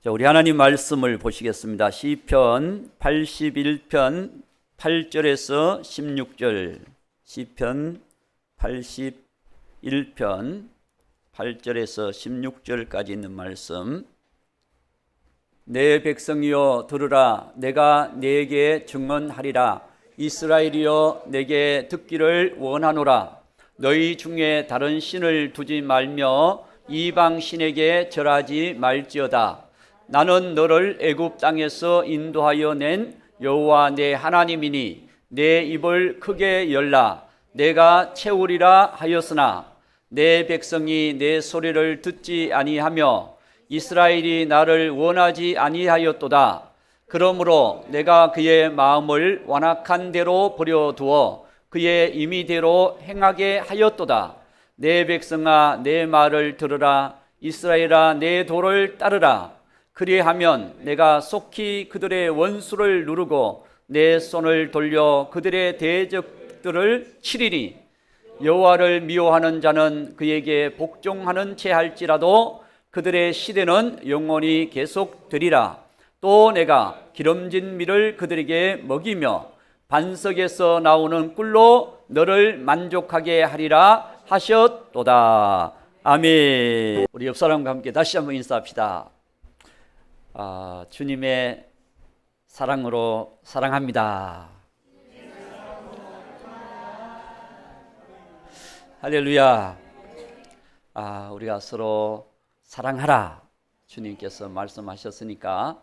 자, 우리 하나님 말씀을 보시겠습니다. 시편 81편 8절에서 16절. 시편 81편 8절에서 16절까지 있는 말씀. 내 백성이여 들으라. 내가 네게 증언하리라. 이스라엘이여 내게 듣기를 원하노라. 너희 중에 다른 신을 두지 말며 이방 신에게 절하지 말지어다. 나는 너를 애굽 땅에서 인도하여 낸 여호와 내 하나님이니 내 입을 크게 열라. 내가 채우리라 하였으나 내 백성이 내 소리를 듣지 아니하며 이스라엘이 나를 원하지 아니하였도다. 그러므로 내가 그의 마음을 완악한 대로 버려두어 그의 임의대로 행하게 하였도다. 내 백성아 내 말을 들으라. 이스라엘아 내 도를 따르라. 그리하면 내가 속히 그들의 원수를 누르고 내 손을 돌려 그들의 대적들을 치리니 여호와를 미워하는 자는 그에게 복종하는 채 할지라도 그들의 시대는 영원히 계속되리라. 또 내가 기름진 밀을 그들에게 먹이며 반석에서 나오는 꿀로 너를 만족하게 하리라 하셨도다. 아멘. 우리 옆 사람과 함께 다시 한번 인사합시다. 주님의 사랑으로 사랑합니다. 할렐루야. 우리가 서로 사랑하라 주님께서 말씀하셨으니까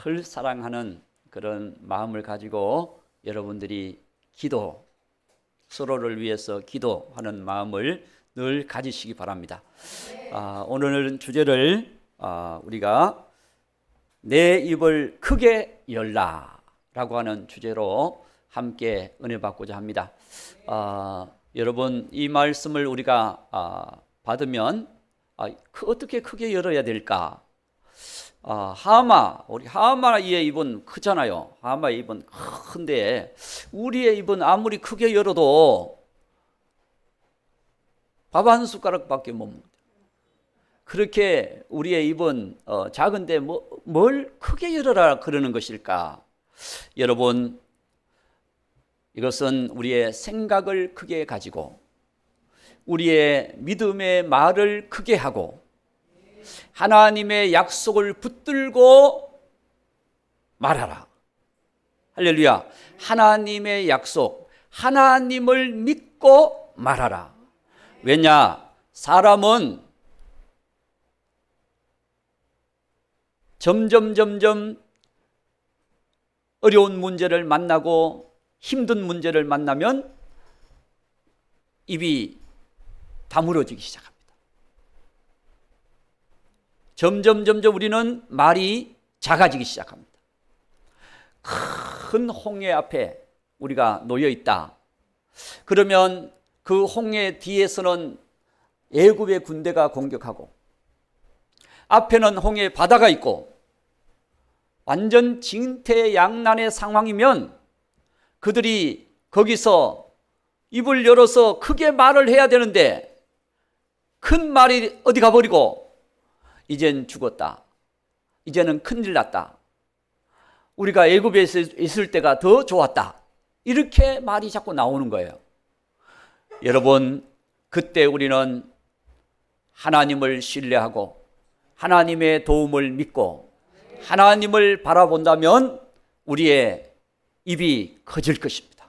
늘 사랑하는 그런 마음을 가지고 여러분들이 서로를 위해서 기도하는 마음을 늘 가지시기 바랍니다. 오늘은 주제를 우리가 내 입을 크게 열라 라고 하는 주제로 함께 은혜 받고자 합니다. 여러분 이 말씀을 우리가 받으면 어떻게 크게 열어야 될까? 우리 하마의 입은 크잖아요. 하마의 입은 큰데 우리의 입은 아무리 크게 열어도 밥 한 숟가락밖에 못 먹어요. 그렇게 우리의 입은 작은데 뭘 크게 열어라 그러는 것일까? 여러분, 이것은 우리의 생각을 크게 가지고 우리의 믿음의 말을 크게 하고 하나님의 약속을 붙들고 말하라. 할렐루야. 하나님의 약속, 하나님을 믿고 말하라. 왜냐? 사람은 점점 어려운 문제를 만나고 힘든 문제를 만나면 입이 다물어지기 시작합니다. 점점 우리는 말이 작아지기 시작합니다. 큰 홍해 앞에 우리가 놓여 있다. 그러면 그 홍해 뒤에서는 애굽의 군대가 공격하고 앞에는 홍해 바다가 있고 완전 진퇴양난의 상황이면 그들이 거기서 입을 열어서 크게 말을 해야 되는데 큰 말이 어디 가버리고 이젠 죽었다. 이제는 큰일 났다. 우리가 애굽에 있을 때가 더 좋았다. 이렇게 말이 자꾸 나오는 거예요. 여러분, 그때 우리는 하나님을 신뢰하고 하나님의 도움을 믿고 하나님을 바라본다면 우리의 입이 커질 것입니다.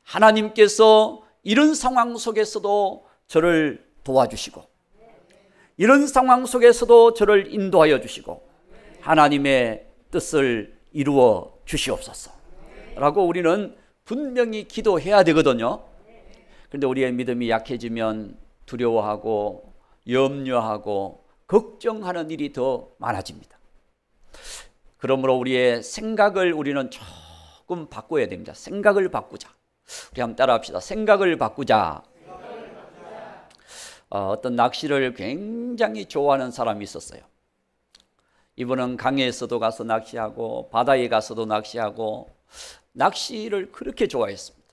하나님께서 이런 상황 속에서도 저를 도와주시고 이런 상황 속에서도 저를 인도하여 주시고 하나님의 뜻을 이루어 주시옵소서 라고 우리는 분명히 기도해야 되거든요. 그런데 우리의 믿음이 약해지면 두려워하고 염려하고 걱정하는 일이 더 많아집니다. 그러므로 우리의 생각을 우리는 조금 바꿔야 됩니다. 생각을 바꾸자. 우리 한번 따라합시다. 생각을 바꾸자. 어떤 낚시를 굉장히 좋아하는 사람이 있었어요. 이분은 강에서도 가서 낚시하고 바다에 가서도 낚시하고 낚시를 그렇게 좋아했습니다.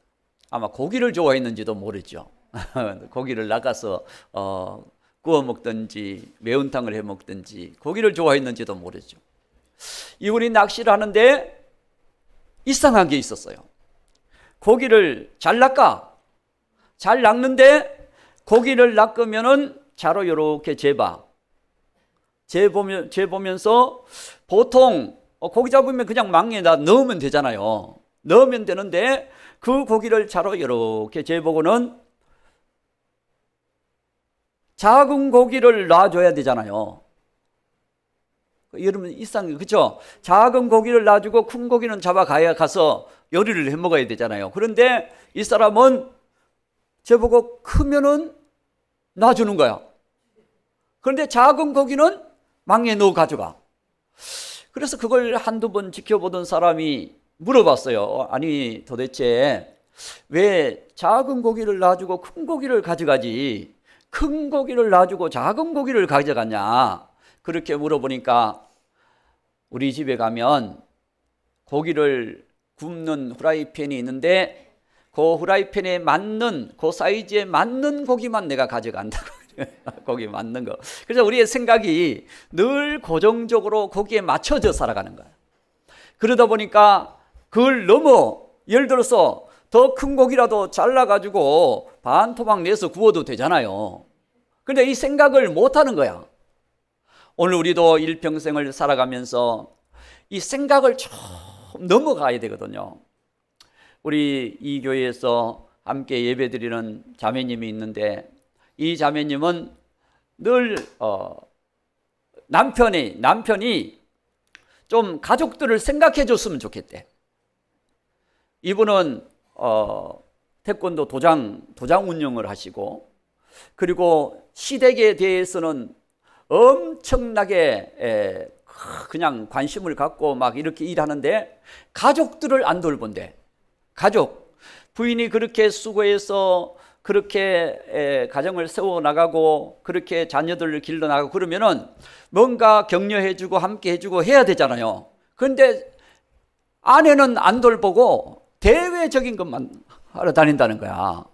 아마 고기를 좋아했는지도 모르죠. 고기를 낚아서 구워 먹든지 매운탕을 해 먹든지 고기를 좋아했는지도 모르죠. 이분이 낚시를 하는데 이상한 게 있었어요. 고기를 잘 낚아. 잘 낚는데 고기를 낚으면은 자로 이렇게 재보면서 보통 고기 잡으면 그냥 망에다 넣으면 되잖아요. 넣으면 되는데 그 고기를 자로 이렇게 재보고는 작은 고기를 놔줘야 되잖아요. 여러분 이상해요. 그렇죠? 작은 고기를 놔주고 큰 고기는 잡아가야 가서 요리를 해 먹어야 되잖아요. 그런데 이 사람은 저보고 크면은 놔주는 거야. 그런데 작은 고기는 망에 넣어 가져가. 그래서 그걸 한두 번 지켜보던 사람이 물어봤어요. 아니 도대체 왜 작은 고기를 놔주고 큰 고기를 가져가지 큰 고기를 놔주고 작은 고기를 가져가냐. 그렇게 물어보니까 우리 집에 가면 고기를 굽는 후라이팬이 있는데 그 후라이팬에 맞는 그 사이즈에 맞는 고기만 내가 가져간다고. 거기에 맞는 거. 그래서 우리의 생각이 늘 고정적으로 거기에 맞춰져 살아가는 거야. 그러다 보니까 그걸 넘어 예를 들어서 더 큰 고기라도 잘라가지고 반토막 내서 구워도 되잖아요. 그런데 이 생각을 못하는 거야. 오늘 우리도 일평생을 살아가면서 이 생각을 좀 넘어가야 되거든요. 우리 이 교회에서 함께 예배드리는 자매님이 있는데 이 자매님은 늘 남편이 좀 가족들을 생각해 줬으면 좋겠대. 이분은 태권도 도장 운영을 하시고 그리고 시댁에 대해서는 엄청나게 그냥 관심을 갖고 막 이렇게 일하는데 가족들을 안 돌본대. 가족 부인이 그렇게 수고해서 그렇게 가정을 세워나가고 그렇게 자녀들을 길러나가고 그러면은 뭔가 격려해주고 함께 해주고 해야 되잖아요. 그런데 아내는 안 돌보고 대외적인 것만 하러 다닌다는 거야.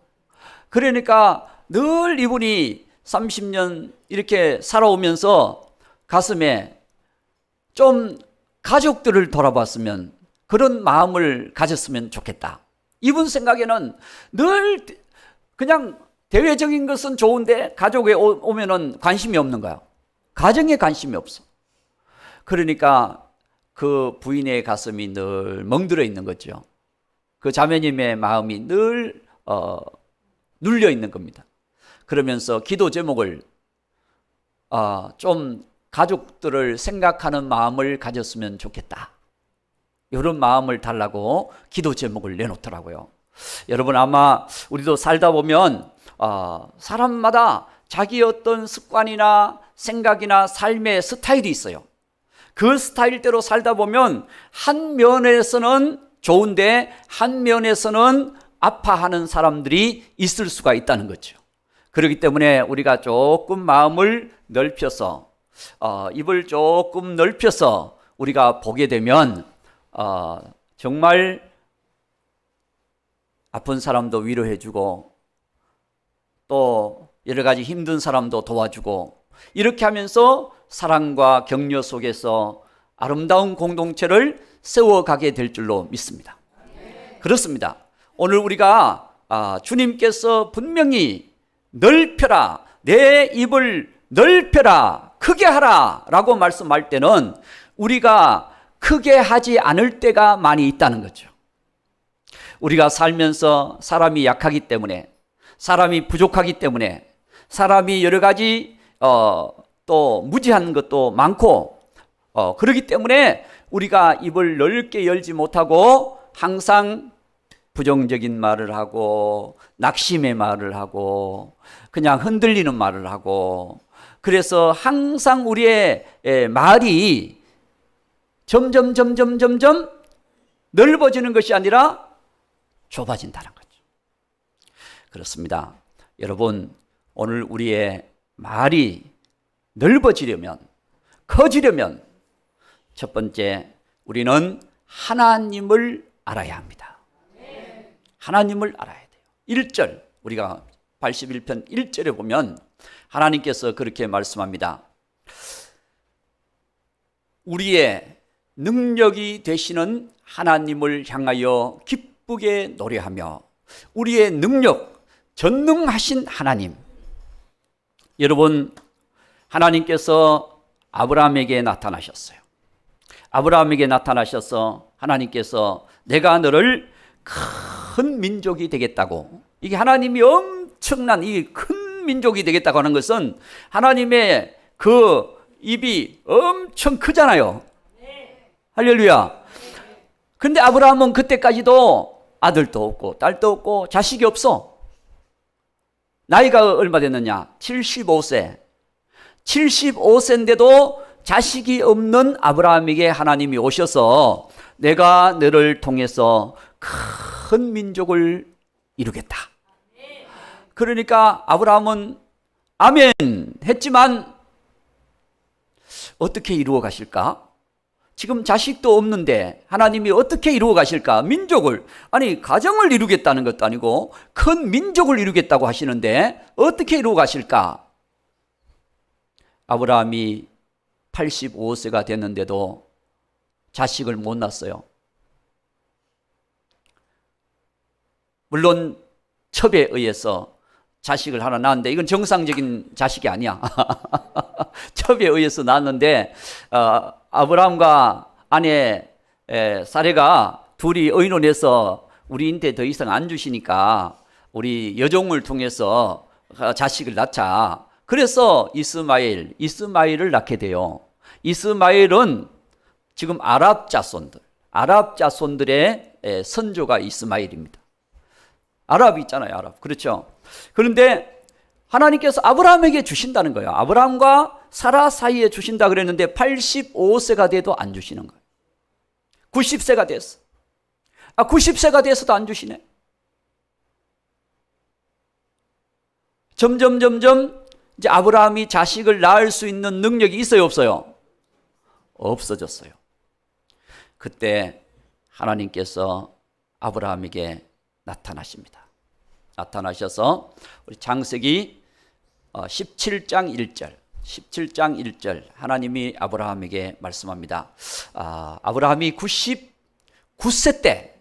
그러니까 늘 이분이 30년 이렇게 살아오면서 가슴에 좀 가족들을 돌아봤으면 그런 마음을 가졌으면 좋겠다. 이분 생각에는 늘 그냥 대외적인 것은 좋은데 가족에 오면은 관심이 없는 거야. 가정에 관심이 없어. 그러니까 그 부인의 가슴이 늘 멍들어 있는 거죠. 그 자매님의 마음이 늘 눌려 있는 겁니다. 그러면서 기도 제목을 좀 가족들을 생각하는 마음을 가졌으면 좋겠다. 이런 마음을 달라고 기도 제목을 내놓더라고요. 여러분 아마 우리도 살다 보면 사람마다 자기 어떤 습관이나 생각이나 삶의 스타일이 있어요. 그 스타일대로 살다 보면 한 면에서는 좋은데 한 면에서는 아파하는 사람들이 있을 수가 있다는 거죠. 그렇기 때문에 우리가 조금 마음을 넓혀서 입을 조금 넓혀서 우리가 보게 되면 정말 아픈 사람도 위로해주고 또 여러 가지 힘든 사람도 도와주고 이렇게 하면서 사랑과 격려 속에서 아름다운 공동체를 세워가게 될 줄로 믿습니다. 그렇습니다. 오늘 우리가 주님께서 분명히 넓혀라, 내 입을 넓혀라, 크게 하라 라고 말씀할 때는 우리가 크게 하지 않을 때가 많이 있다는 거죠. 우리가 살면서 사람이 약하기 때문에, 사람이 부족하기 때문에, 사람이 여러 가지 또 무지한 것도 많고 그렇기 때문에 우리가 입을 넓게 열지 못하고 항상 부정적인 말을 하고 낙심의 말을 하고 그냥 흔들리는 말을 하고 그래서 항상 우리의 말이 점점 넓어지는 것이 아니라 좁아진다는 거죠. 그렇습니다. 여러분 오늘 우리의 말이 넓어지려면 커지려면 첫 번째 우리는 하나님을 알아야 합니다. 하나님을 알아야 돼요. 1절 우리가 81편 1절에 보면 하나님께서 그렇게 말씀합니다. 우리의 능력이 되시는 하나님을 향하여 기쁘게 노래하며, 우리의 능력, 전능하신 하나님. 여러분, 하나님께서 아브라함에게 나타나셨어요. 아브라함에게 나타나셔서 하나님께서 내가 너를 큰 민족이 되겠다고, 이게 하나님이 엄청난 이 큰 민족이 되겠다고 하는 것은 하나님의 그 입이 엄청 크잖아요. 할렐루야. 근데 아브라함은 그때까지도 아들도 없고 딸도 없고 자식이 없어. 나이가 얼마 됐느냐? 75세. 75세인데도 자식이 없는 아브라함에게 하나님이 오셔서 내가 너를 통해서 큰 민족을 이루겠다. 그러니까 아브라함은 아멘 했지만 어떻게 이루어 가실까? 지금 자식도 없는데 하나님이 어떻게 이루어 가실까? 민족을, 아니 가정을 이루겠다는 것도 아니고 큰 민족을 이루겠다고 하시는데 어떻게 이루어 가실까? 아브라함이 85세가 됐는데도 자식을 못 낳았어요. 물론 첩에 의해서 자식을 하나 낳았는데 이건 정상적인 자식이 아니야. 첩에 의해서 낳았는데 아브라함과 아내 사레가 둘이 의논해서 우리한테 더 이상 안 주시니까 우리 여종을 통해서 자식을 낳자. 그래서 이스마엘을 낳게 돼요. 이스마엘은 지금 아랍 자손들의 선조가 이스마엘입니다. 아랍 있잖아요, 아랍. 그렇죠. 그런데 하나님께서 아브라함에게 주신다는 거예요. 아브라함과 사라 사이에 주신다 그랬는데 85세가 돼도 안 주시는 거예요. 90세가 됐어. 90세가 돼서도 안 주시네. 점점 이제 아브라함이 자식을 낳을 수 있는 능력이 있어요, 없어요? 없어졌어요. 그때 하나님께서 아브라함에게 나타나십니다. 나타나셔서 우리 창세기 17장 1절 하나님이 아브라함에게 말씀합니다. 아브라함이 99세 때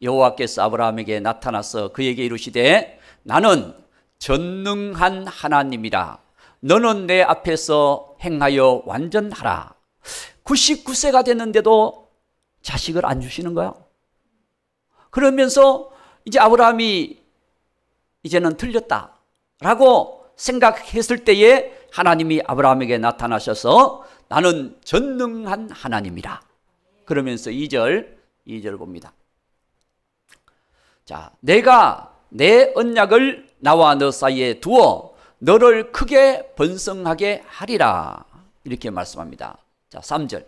여호와께서 아브라함에게 나타나서 그에게 이르시되 나는 전능한 하나님이라 너는 내 앞에서 행하여 완전하라. 99세가 됐는데도 자식을 안 주시는 거야. 그러면서 이제 아브라함이 이제는 틀렸다라고 생각했을 때에 하나님이 아브라함에게 나타나셔서 나는 전능한 하나님이라. 그러면서 2절 봅니다. 자, 내가 내 언약을 나와 너 사이에 두어 너를 크게 번성하게 하리라. 이렇게 말씀합니다. 자, 3절.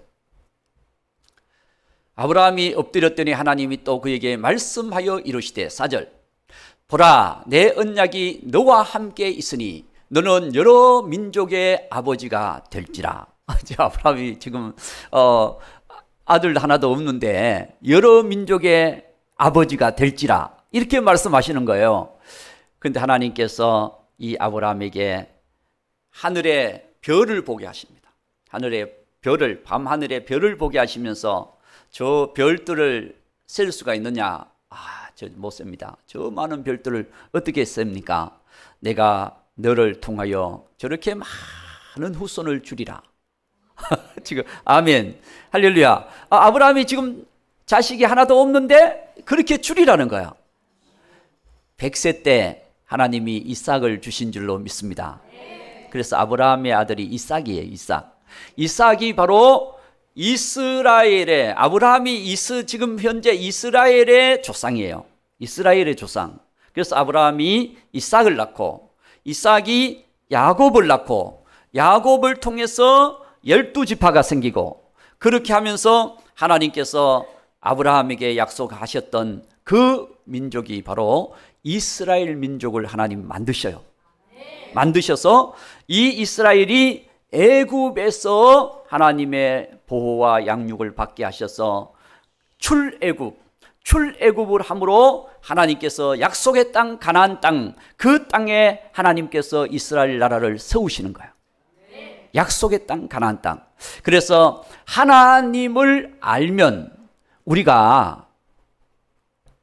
아브라함이 엎드렸더니 하나님이 또 그에게 말씀하여 이르시되 4절. 보라, 내 언약이 너와 함께 있으니 너는 여러 민족의 아버지가 될지라. 아브라함이 지금 아들 하나도 없는데 여러 민족의 아버지가 될지라 이렇게 말씀하시는 거예요. 그런데 하나님께서 이 아브라함에게 하늘의 별을 보게 하십니다. 밤하늘의 별을 보게 하시면서 저 별들을 셀 수가 있느냐? 저 못 셉니다. 저 많은 별들을 어떻게 셉니까? 내가 너를 통하여 저렇게 많은 후손을 주리라. 지금 아멘, 할렐루야. 아브라함이 지금 자식이 하나도 없는데 그렇게 주리라는 거야. 100세 때 하나님이 이삭을 주신 줄로 믿습니다. 그래서 아브라함의 아들이 이삭이에요. 이삭이 바로 이스라엘의, 아브라함이 지금 현재 이스라엘의 조상이에요. 이스라엘의 조상. 그래서 아브라함이 이삭을 낳고 이삭이 야곱을 낳고 야곱을 통해서 12지파가 생기고, 그렇게 하면서 하나님께서 아브라함에게 약속하셨던 그 민족이 바로 이스라엘 민족을 하나님 만드셔서 이 이스라엘이 애굽에서 하나님의 보호와 양육을 받게 하셔서 출애굽을 함으로 하나님께서 약속의 땅 가나안 땅, 그 땅에 하나님께서 이스라엘 나라를 세우시는 거예요. 약속의 땅 가나안 땅. 그래서 하나님을 알면 우리가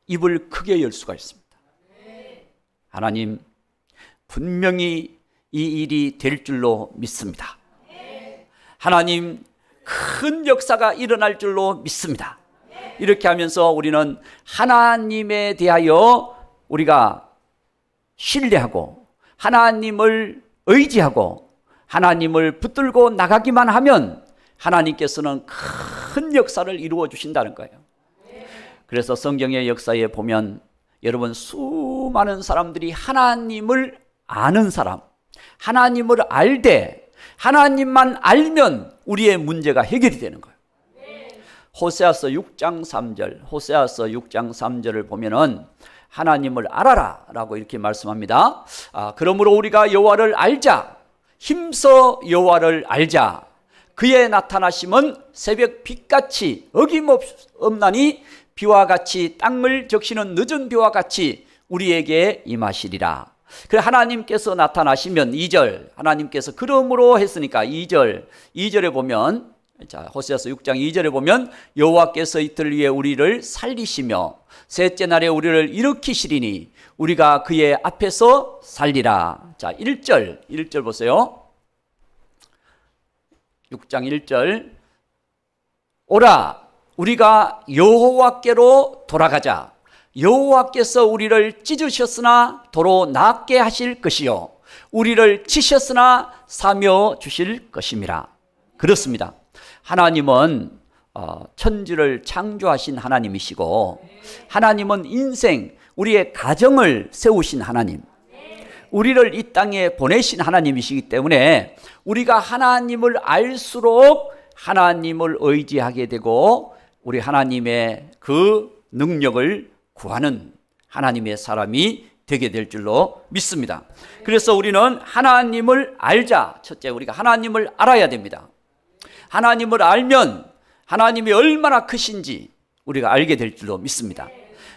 입을 크게 열 수가 있습니다. 하나님, 분명히 이 일이 될 줄로 믿습니다. 하나님, 큰 역사가 일어날 줄로 믿습니다. 이렇게 하면서 우리는 하나님에 대하여 우리가 신뢰하고 하나님을 의지하고 하나님을 붙들고 나가기만 하면 하나님께서는 큰 역사를 이루어 주신다는 거예요. 그래서 성경의 역사에 보면 여러분, 수많은 사람들이 하나님을 아는 사람, 하나님을 알되 하나님만 알면 우리의 문제가 해결이 되는 거예요. 호세아서 6장 3절, 호세아서 6장 3절을 보면은 하나님을 알아라 라고 이렇게 말씀합니다. 그러므로 우리가 여호와를 알자, 힘써 여호와를 알자. 그의 나타나심은 새벽 빛같이 어김없나니 비와 같이 땅을 적시는 늦은 비와 같이 우리에게 임하시리라. 그래, 하나님께서 나타나시면 2절, 하나님께서 그러므로 했으니까 2절에 보면, 자, 호세아서 6장 2절에 보면 여호와께서 이틀 위에 우리를 살리시며 셋째 날에 우리를 일으키시리니 우리가 그의 앞에서 살리라. 자, 1절 보세요. 6장 1절. 오라, 우리가 여호와께로 돌아가자. 여호와께서 우리를 찢으셨으나 도로 낫게 하실 것이요 우리를 치셨으나 사며 주실 것임이라. 그렇습니다. 하나님은 천지를 창조하신 하나님이시고, 하나님은 인생, 우리의 가정을 세우신 하나님, 우리를 이 땅에 보내신 하나님이시기 때문에 우리가 하나님을 알수록 하나님을 의지하게 되고 우리 하나님의 그 능력을 구하는 하나님의 사람이 되게 될 줄로 믿습니다. 그래서 우리는 하나님을 알자. 첫째, 우리가 하나님을 알아야 됩니다. 하나님을 알면 하나님이 얼마나 크신지 우리가 알게 될 줄로 믿습니다.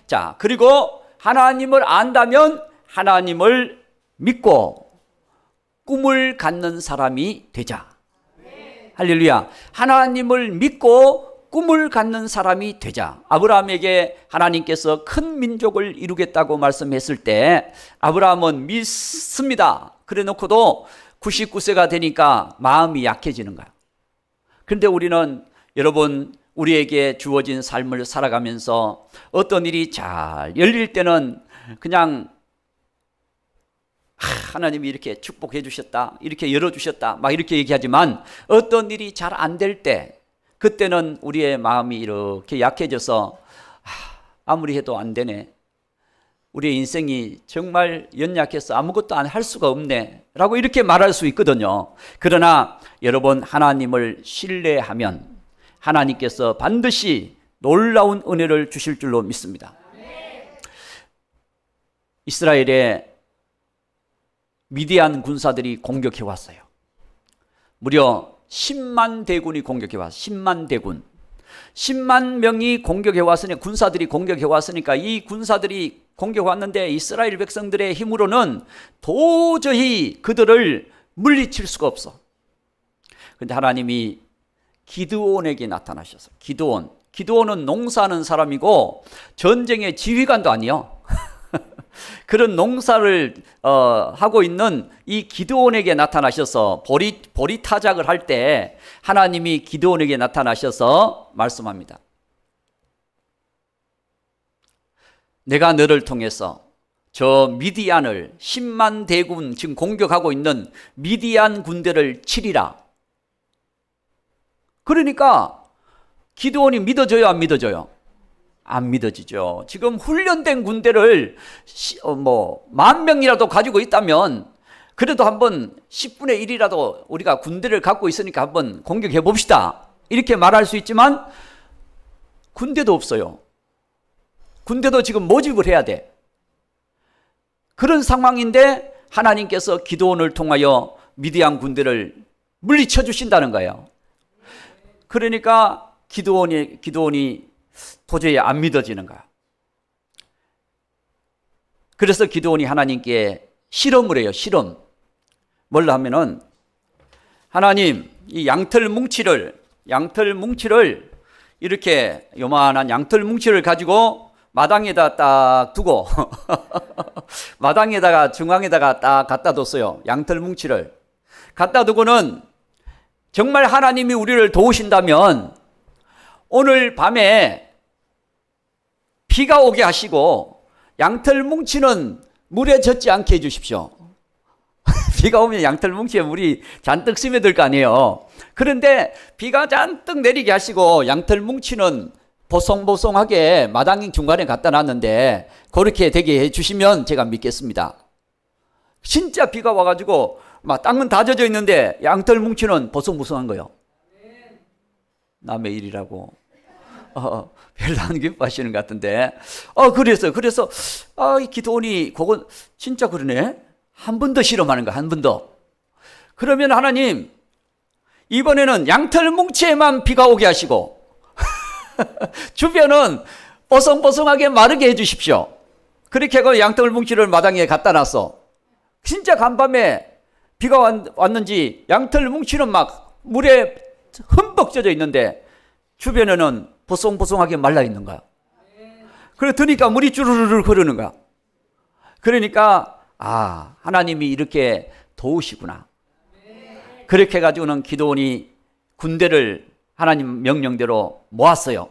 자, 그리고 하나님을 안다면 하나님을 믿고 꿈을 갖는 사람이 되자. 할렐루야. 하나님을 믿고 꿈을 갖는 사람이 되자. 아브라함에게 하나님께서 큰 민족을 이루겠다고 말씀했을 때 아브라함은 믿습니다. 그래 놓고도 99세가 되니까 마음이 약해지는 거야. 그런데 우리는, 여러분, 우리에게 주어진 삶을 살아가면서 어떤 일이 잘 열릴 때는 그냥 하나님이 이렇게 축복해 주셨다, 이렇게 열어주셨다, 막 이렇게 얘기하지만 어떤 일이 잘 안 될 때, 그때는 우리의 마음이 이렇게 약해져서 아무리 해도 안 되네, 우리의 인생이 정말 연약해서 아무것도 안 할 수가 없네 라고 이렇게 말할 수 있거든요. 그러나 여러분, 하나님을 신뢰하면 하나님께서 반드시 놀라운 은혜를 주실 줄로 믿습니다. 이스라엘의 미디안 군사들이 공격해 왔어요. 무려 10만 대군이 공격해 왔어요. 10만 대군. 10만 명이 공격해 왔으니, 군사들이 공격해 왔으니까 이 군사들이 공격해 왔는데 이스라엘 백성들의 힘으로는 도저히 그들을 물리칠 수가 없어. 그런데 하나님이 기드온에게 나타나셔서, 기드온은 농사하는 사람이고 전쟁의 지휘관도 아니요. 그런 농사를 하고 있는 이 기드온에게 나타나셔서 보리 타작을 할 때 하나님이 기드온에게 나타나셔서 말씀합니다. 내가 너를 통해서 저 미디안을, 10만 대군, 지금 공격하고 있는 미디안 군대를 치리라. 그러니까 기드온이 믿어져요, 안 믿어져요? 안 믿어지죠. 지금 훈련된 군대를 10,000명이라도 가지고 있다면 그래도 한번 10분의 1이라도 우리가 군대를 갖고 있으니까 한번 공격해 봅시다, 이렇게 말할 수 있지만 군대도 없어요. 군대도 지금 모집을 해야 돼. 그런 상황인데 하나님께서 기드온을 통하여 미디안 군대를 물리쳐 주신다는 거예요. 그러니까 기드온이 도저히 안 믿어지는 거야. 그래서 기드온이 하나님께 실험을 해요. 실험. 뭘 하면은, 하나님, 이 양털 뭉치를 이렇게 요만한 양털 뭉치를 가지고 마당에다 딱 두고 마당에다가 중앙에다가 딱 갖다 뒀어요. 양털 뭉치를 갖다 두고는 정말 하나님이 우리를 도우신다면 오늘 밤에 비가 오게 하시고 양털 뭉치는 물에 젖지 않게 해주십시오. 비가 오면 양털 뭉치에 물이 잔뜩 스며들 거 아니에요. 그런데 비가 잔뜩 내리게 하시고 양털 뭉치는 보송보송하게 마당 중간에 갖다 놨는데 그렇게 되게 해주시면 제가 믿겠습니다. 진짜 비가 와가지고 막 땅은 다 젖어 있는데 양털 뭉치는 보송보송한 거예요. 남의 일이라고 별로 안 기뻐하시는 것 같은데 그래서 이 기드온이 그건 진짜 그러네. 한 번 더 실험하는 거야. 한 번 더. 그러면 하나님 이번에는 양털 뭉치에만 비가 오게 하시고 주변은 뽀송뽀송하게 마르게 해주십시오. 그렇게 그 양털 뭉치를 마당에 갖다 놨어. 진짜 간밤에 비가 왔는지 양털 뭉치는 막 물에 흠뻑 젖어 있는데 주변에는 보송보송하게 말라 있는 거야. 그래 드니까 물이 주르르르 흐르는 거야. 그러니까 하나님이 이렇게 도우시구나. 그렇게 해가지고는 기드온이 군대를 하나님 명령대로 모았어요.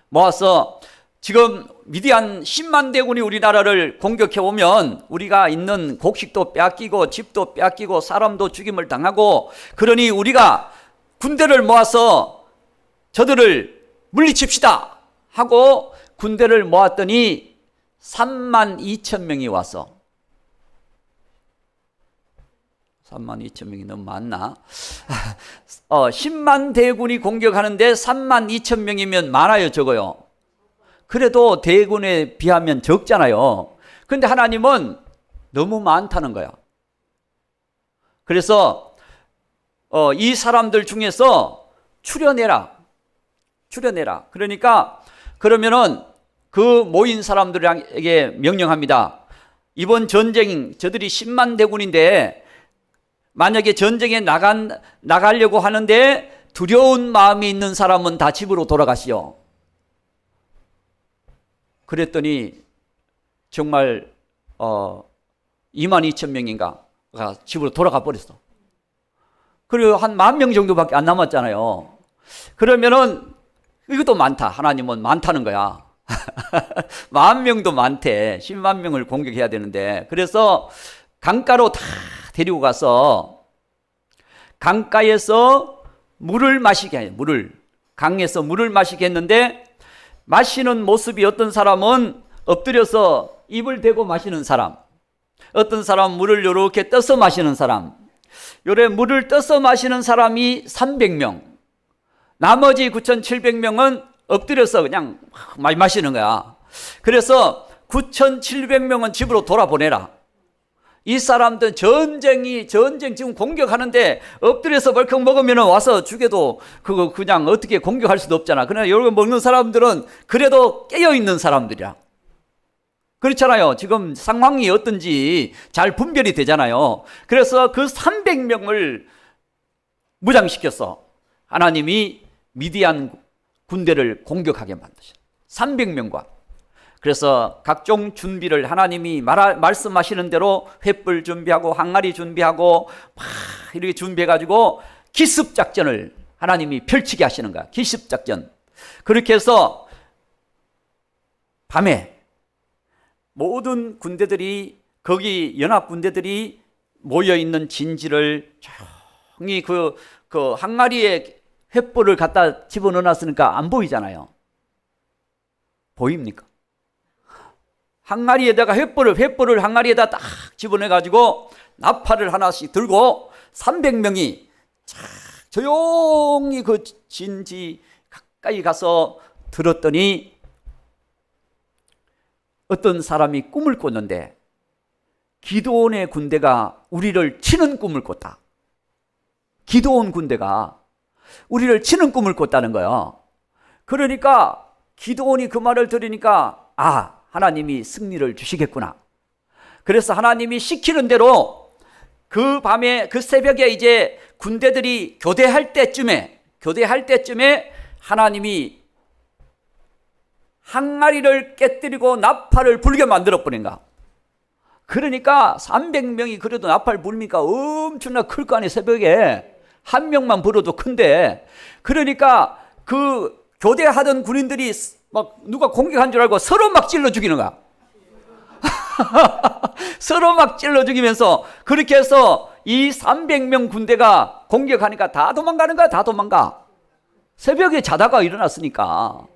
모아서 지금 미디안 10만 대군이 우리나라를 공격해 오면 우리가 있는 곡식도 뺏기고 집도 뺏기고 사람도 죽임을 당하고, 그러니 우리가 군대를 모아서 저들을 물리칩시다 하고 군대를 모았더니 3만 2천 명이 와서 3만 2천 명이 너무 많나? 10만 대군이 공격하는데 3만 2천 명이면 많아요, 적어요? 그래도 대군에 비하면 적잖아요. 그런데 하나님은 너무 많다는 거야. 그래서 이 사람들 중에서 추려내라. 그러니까 그러면은 그 모인 사람들에게 명령합니다. 이번 전쟁 저들이 10만 대군인데 만약에 전쟁에 나가려고 하는데 두려운 마음이 있는 사람은 다 집으로 돌아가시오. 그랬더니 정말 2만 2천 명인가 집으로 돌아가 버렸어. 그리고 한 10,000명 정도밖에 안 남았잖아요. 그러면은 이것도 많다. 하나님은 많다는 거야. 10,000명도 많대. 10만 명을 공격해야 되는데. 그래서 강가로 다 데리고 가서 강가에서 물을 마시게 해요. 강에서 물을 마시게 했는데, 마시는 모습이 어떤 사람은 엎드려서 입을 대고 마시는 사람, 어떤 사람은 물을 이렇게 떠서 마시는 사람, 요래 물을 떠서 마시는 사람이 300명, 나머지 9,700명은 엎드려서 그냥 마시는 거야. 그래서 9,700명은 집으로 돌아보내라. 이 사람들 전쟁 지금 공격하는데 엎드려서 벌컥 먹으면 와서 죽여도 그거 그냥 어떻게 공격할 수도 없잖아. 그러나 이거 먹는 사람들은 그래도 깨어있는 사람들이야. 그렇잖아요. 지금 상황이 어떤지 잘 분별이 되잖아요. 그래서 그 300명을 무장시켰어. 하나님이 미디안 군대를 공격하게 만드셨어. 300명과. 그래서 각종 준비를 하나님이 말씀하시는 대로 횃불 준비하고 항아리 준비하고 막 이렇게 준비해가지고 기습작전을 하나님이 펼치게 하시는 거야. 기습작전. 그렇게 해서 밤에 모든 군대들이, 거기 연합군대들이 모여있는 진지를 조용히 그 항아리에 횃불을 갖다 집어넣어놨으니까 안 보이잖아요. 보입니까? 항아리에다가 횃불을 항아리에다 딱 집어넣어가지고 나팔을 하나씩 들고 300명이 조용히 그 진지 가까이 가서 들었더니 어떤 사람이 꿈을 꿨는데 기드온의 군대가 우리를 치는 꿈을 꿨다. 기드온 군대가 우리를 치는 꿈을 꿨다는 거예요. 그러니까 기드온이 그 말을 들으니까 하나님이 승리를 주시겠구나. 그래서 하나님이 시키는 대로 그 밤에 그 새벽에 이제 군대들이 교대할 때쯤에 하나님이 항아리를 깨뜨리고 나팔을 불게 만들어 버린가. 그러니까 300명이 그래도 나팔 불니까 엄청나 클 거 아니에요. 새벽에 한 명만 불어도 큰데, 그러니까 그 교대하던 군인들이 막 누가 공격한 줄 알고 서로 막 찔러 죽이는 거야. 서로 막 찔러 죽이면서 그렇게 해서 이 300명 군대가 공격하니까 다 도망가는 거야. 다 도망가. 새벽에 자다가 일어났으니까.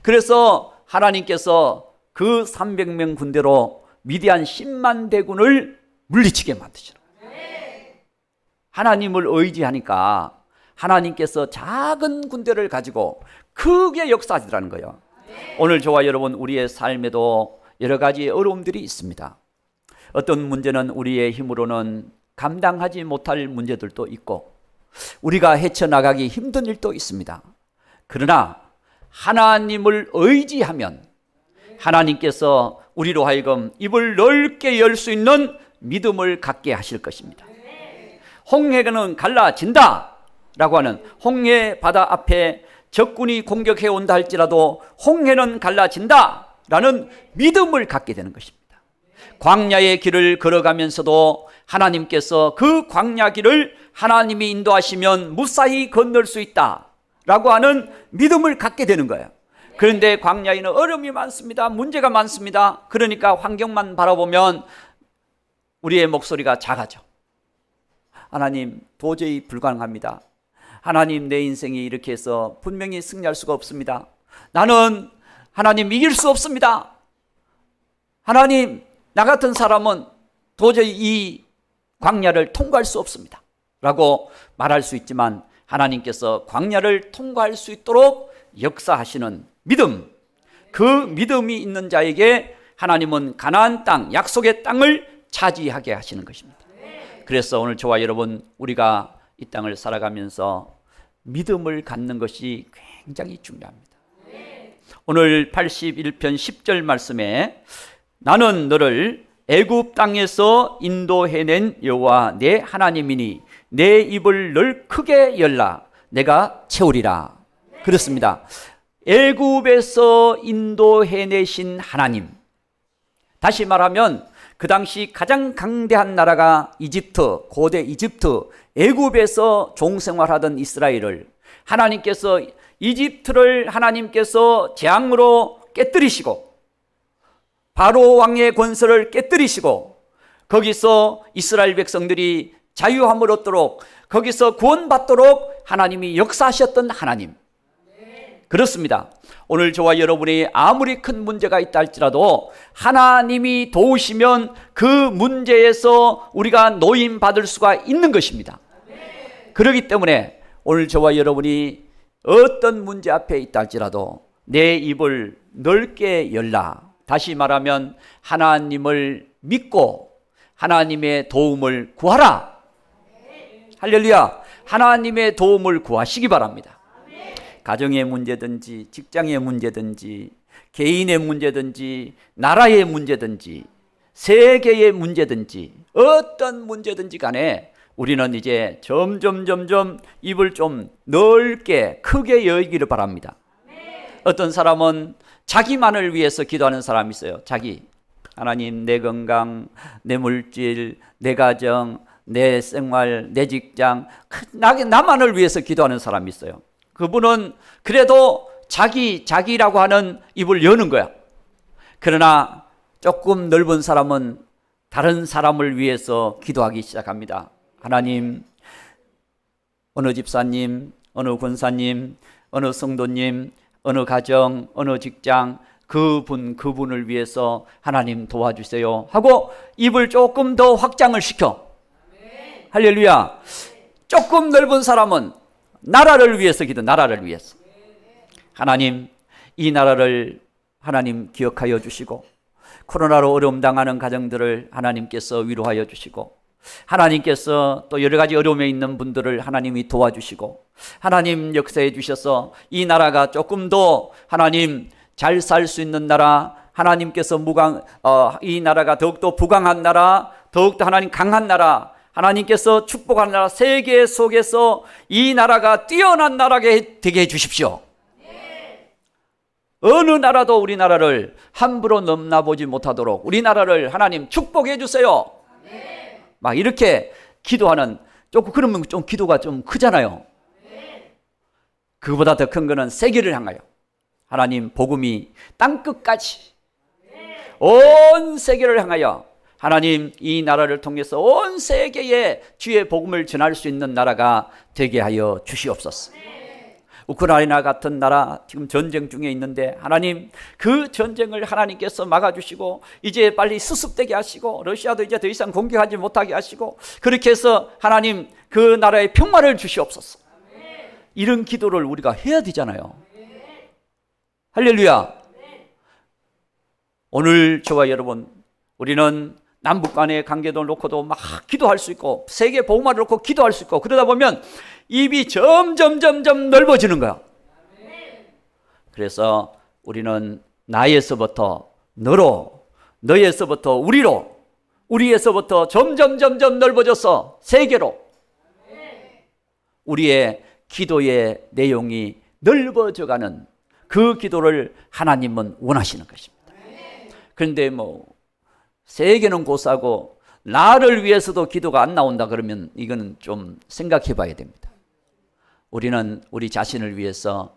그래서 하나님께서 그 300명 군대로 미디안 10만 대군을 물리치게 만드시는 거예요. 하나님을 의지하니까 하나님께서 작은 군대를 가지고 크게 역사하시더라는 거예요. 오늘 저와 여러분, 우리의 삶에도 여러 가지 어려움들이 있습니다. 어떤 문제는 우리의 힘으로는 감당하지 못할 문제들도 있고, 우리가 헤쳐나가기 힘든 일도 있습니다. 그러나 하나님을 의지하면 하나님께서 우리로 하여금 입을 넓게 열 수 있는 믿음을 갖게 하실 것입니다. 홍해는 갈라진다 라고 하는, 홍해 바다 앞에 적군이 공격해 온다 할지라도 홍해는 갈라진다 라는 믿음을 갖게 되는 것입니다. 광야의 길을 걸어가면서도 하나님께서 그 광야 길을 하나님이 인도하시면 무사히 건널 수 있다 라고 하는 믿음을 갖게 되는 거예요. 그런데 광야에는 어려움이 많습니다. 문제가 많습니다. 그러니까 환경만 바라보면 우리의 목소리가 작아져. 하나님, 도저히 불가능합니다. 하나님, 내 인생이 이렇게 해서 분명히 승리할 수가 없습니다. 나는 하나님 이길 수 없습니다. 하나님, 나 같은 사람은 도저히 이 광야를 통과할 수 없습니다 라고 말할 수 있지만, 하나님께서 광야를 통과할 수 있도록 역사하시는 믿음, 그 믿음이 있는 자에게 하나님은 가나안 땅, 약속의 땅을 차지하게 하시는 것입니다. 그래서 오늘 저와 여러분, 우리가 이 땅을 살아가면서 믿음을 갖는 것이 굉장히 중요합니다. 오늘 81편 10절 말씀에 나는 너를 애굽 땅에서 인도해낸 여호와 내 하나님이니 내 입을 널 크게 열라 내가 채우리라. 그렇습니다. 애굽에서 인도해내신 하나님, 다시 말하면 그 당시 가장 강대한 나라가 이집트, 고대 이집트, 애굽에서 종생활하던 이스라엘을 하나님께서, 이집트를 하나님께서 재앙으로 깨뜨리시고 바로 왕의 권세를 깨뜨리시고 거기서 이스라엘 백성들이 자유함을 얻도록, 거기서 구원받도록 하나님이 역사하셨던 하나님. 그렇습니다. 오늘 저와 여러분이 아무리 큰 문제가 있다 할지라도 하나님이 도우시면 그 문제에서 우리가 노임받을 수가 있는 것입니다. 그렇기 때문에 오늘 저와 여러분이 어떤 문제 앞에 있다 할지라도 내 입을 넓게 열라. 다시 말하면 하나님을 믿고 하나님의 도움을 구하라. 할렐루야. 하나님의 도움을 구하시기 바랍니다. 가정의 문제든지 직장의 문제든지 개인의 문제든지 나라의 문제든지 세계의 문제든지 어떤 문제든지 간에 우리는 이제 점점 입을 좀 넓게 크게 열기를 바랍니다. 어떤 사람은 자기만을 위해서 기도하는 사람이 있어요. 자기, 하나님, 내 건강, 내 물질, 내 가정, 내 생활, 내 직장, 나만을 위해서 기도하는 사람이 있어요. 그분은 그래도 자기라고 하는 입을 여는 거야. 그러나 조금 넓은 사람은 다른 사람을 위해서 기도하기 시작합니다. 하나님, 어느 집사님, 어느 권사님, 어느 성도님, 어느 가정, 어느 직장, 그분을 위해서 하나님 도와주세요 하고 입을 조금 더 확장을 시켜. 할렐루야. 조금 넓은 사람은 나라를 위해서 기도, 나라를 위해서. 하나님, 이 나라를 하나님 기억하여 주시고 코로나로 어려움 당하는 가정들을 하나님께서 위로하여 주시고 하나님께서 또 여러 가지 어려움에 있는 분들을 하나님이 도와주시고 하나님 역사해 주셔서 이 나라가 조금 더 하나님 잘 살 수 있는 나라, 하나님께서 이 나라가 더욱더 부강한 나라, 더욱더 하나님 강한 나라, 하나님께서 축복하는 나라, 세계 속에서 이 나라가 뛰어난 나라가 되게 해 주십시오. 어느 나라도 우리나라를 함부로 넘나보지 못하도록 우리나라를 하나님 축복해 주세요. 막 이렇게 기도하는, 조금 그러면 좀 기도가 좀 크잖아요. 그보다 더 큰 거는 세계를 향하여 하나님 복음이 땅끝까지 온 세계를 향하여 하나님 이 나라를 통해서 온 세계에 주의 복음을 전할 수 있는 나라가 되게 하여 주시옵소서. 우크라이나 같은 나라 지금 전쟁 중에 있는데 하나님 그 전쟁을 하나님께서 막아주시고 이제 빨리 수습되게 하시고 러시아도 이제 더 이상 공격하지 못하게 하시고 그렇게 해서 하나님 그 나라에 평화를 주시옵소서. 이런 기도를 우리가 해야 되잖아요. 할렐루야. 오늘 저와 여러분, 우리는 남북 간의 관계도 놓고도 막 기도할 수 있고 세계 복음화를 놓고 기도할 수 있고 그러다 보면 입이 점점 넓어지는 거야. 그래서 우리는 나에서부터 너로, 너에서부터 우리로, 우리에서부터 점점 넓어져서 세계로 우리의 기도의 내용이 넓어져가는 그 기도를 하나님은 원하시는 것입니다. 그런데 세계는 고사고 나를 위해서도 기도가 안 나온다 그러면 이거는 좀 생각해 봐야 됩니다. 우리는 우리 자신을 위해서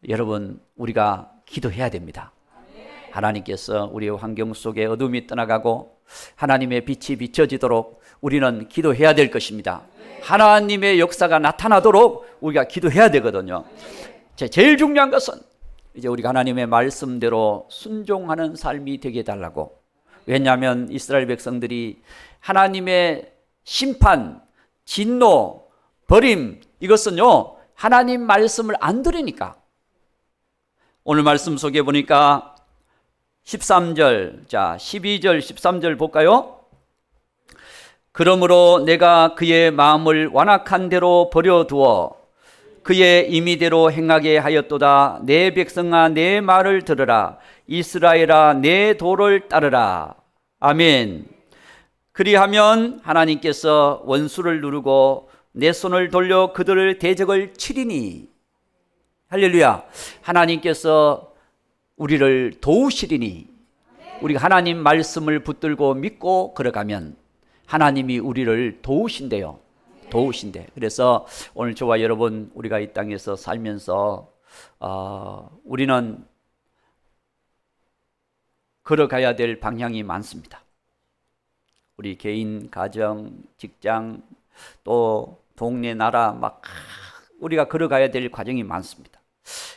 여러분 우리가 기도해야 됩니다. 하나님께서 우리의 환경 속에 어둠이 떠나가고 하나님의 빛이 비춰지도록 우리는 기도해야 될 것입니다. 하나님의 역사가 나타나도록 우리가 기도해야 되거든요. 제일 중요한 것은 이제 우리가 하나님의 말씀대로 순종하는 삶이 되게 해달라고. 왜냐하면 이스라엘 백성들이 하나님의 심판, 진노, 버림 이것은요 하나님 말씀을 안 들으니까. 오늘 말씀 속에 보니까 13절, 12절, 13절 볼까요? 그러므로 내가 그의 마음을 완악한 대로 버려두어 그의 임의대로 행하게 하였도다. 내 백성아 내 말을 들으라. 이스라엘아 내 도를 따르라. 아멘. 그리하면 하나님께서 원수를 누르고 내 손을 돌려 그들을 대적을 치리니. 할렐루야. 하나님께서 우리를 도우시리니. 우리가 하나님 말씀을 붙들고 믿고 걸어가면 하나님이 우리를 도우신대요. 도우신대. 그래서 오늘 저와 여러분 우리가 이 땅에서 살면서 우리는 걸어가야 될 방향이 많습니다. 우리 개인, 가정, 직장, 또 동네, 나라 막 우리가 걸어가야 될 과정이 많습니다.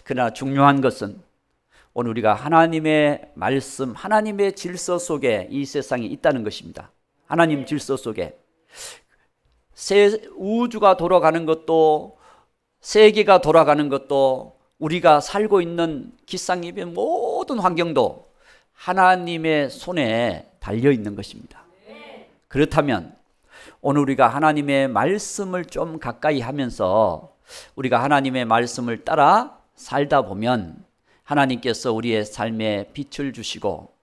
그러나 중요한 것은 오늘 우리가 하나님의 말씀, 하나님의 질서 속에 이 세상에 있다는 것입니다. 하나님 질서 속에 우주가 돌아가는 것도 세계가 돌아가는 것도 우리가 살고 있는 기상입의 모든 환경도 하나님의 손에 달려 있는 것입니다. 그렇다면 오늘 우리가 하나님의 말씀을 좀 가까이 하면서 우리가 하나님의 말씀을 따라 살다 보면 하나님께서 우리의 삶에 빛을 주시고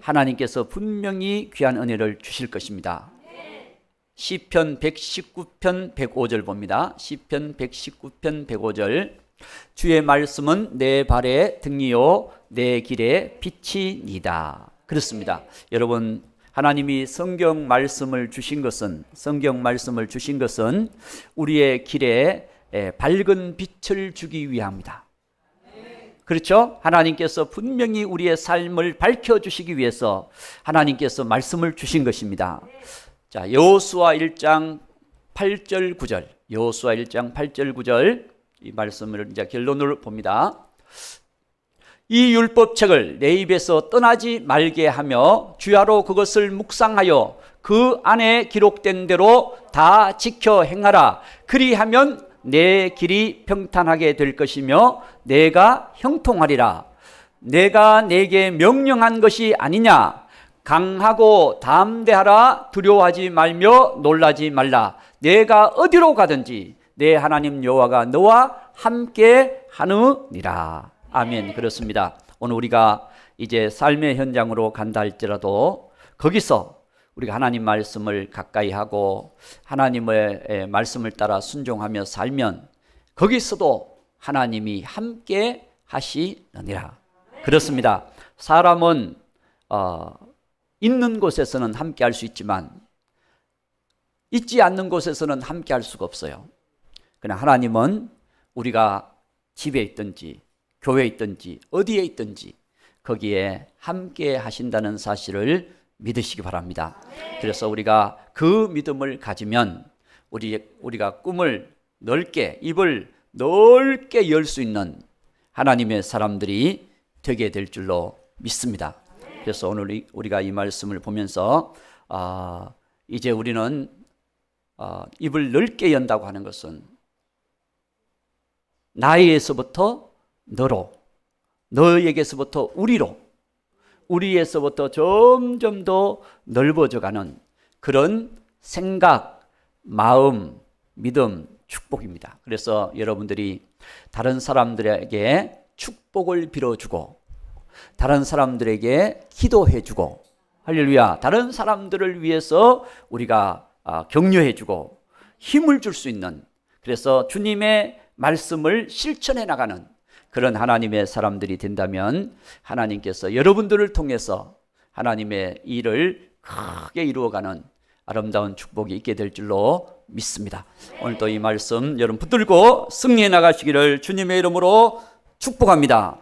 하나님께서 분명히 귀한 은혜를 주실 것입니다. 시편 119편 105절 봅니다. 시편 119편 105절. 주의 말씀은 내 발의 등이요 내 길의 빛이니이다. 그렇습니다. 여러분 하나님이 성경 말씀을 주신 것은 우리의 길에 밝은 빛을 주기 위함이다. 그렇죠? 하나님께서 분명히 우리의 삶을 밝혀주시기 위해서 하나님께서 말씀을 주신 것입니다. 자, 여호수아 1장 8절 9절. 여호수아 1장 8절 9절. 이 말씀을 이제 결론을 봅니다. 이 율법책을 내 입에서 떠나지 말게 하며 주야로 그것을 묵상하여 그 안에 기록된 대로 다 지켜 행하라. 그리하면 내 길이 평탄하게 될 것이며 내가 형통하리라. 내가 내게 명령한 것이 아니냐. 강하고 담대하라. 두려워하지 말며 놀라지 말라. 내가 어디로 가든지 내 하나님 여호와가 너와 함께 하느니라. 아멘. 그렇습니다. 오늘 우리가 이제 삶의 현장으로 간다 할지라도 거기서 우리가 하나님 말씀을 가까이 하고 하나님의 말씀을 따라 순종하며 살면 거기서도 하나님이 함께 하시느니라. 그렇습니다. 사람은 있는 곳에서는 함께 할 수 있지만 있지 않는 곳에서는 함께 할 수가 없어요. 그러나 하나님은 우리가 집에 있든지 교회에 있든지 어디에 있든지 거기에 함께 하신다는 사실을 믿으시기 바랍니다. 그래서 우리가 그 믿음을 가지면 우리가 꿈을 넓게, 입을 넓게 열 수 있는 하나님의 사람들이 되게 될 줄로 믿습니다. 그래서 오늘 우리가 이 말씀을 보면서 이제 우리는 입을 넓게 연다고 하는 것은 나에게서부터 너로, 너에게서부터 우리로, 우리에서부터 점점 더 넓어져가는 그런 생각, 마음, 믿음, 축복입니다. 그래서 여러분들이 다른 사람들에게 축복을 빌어주고 다른 사람들에게 기도해주고 할렐루야, 다른 사람들을 위해서 우리가 격려해주고 힘을 줄 수 있는, 그래서 주님의 말씀을 실천해 나가는 그런 하나님의 사람들이 된다면 하나님께서 여러분들을 통해서 하나님의 일을 크게 이루어가는 아름다운 축복이 있게 될 줄로 믿습니다. 오늘 또 이 말씀 여러분 붙들고 승리해 나가시기를 주님의 이름으로 축복합니다.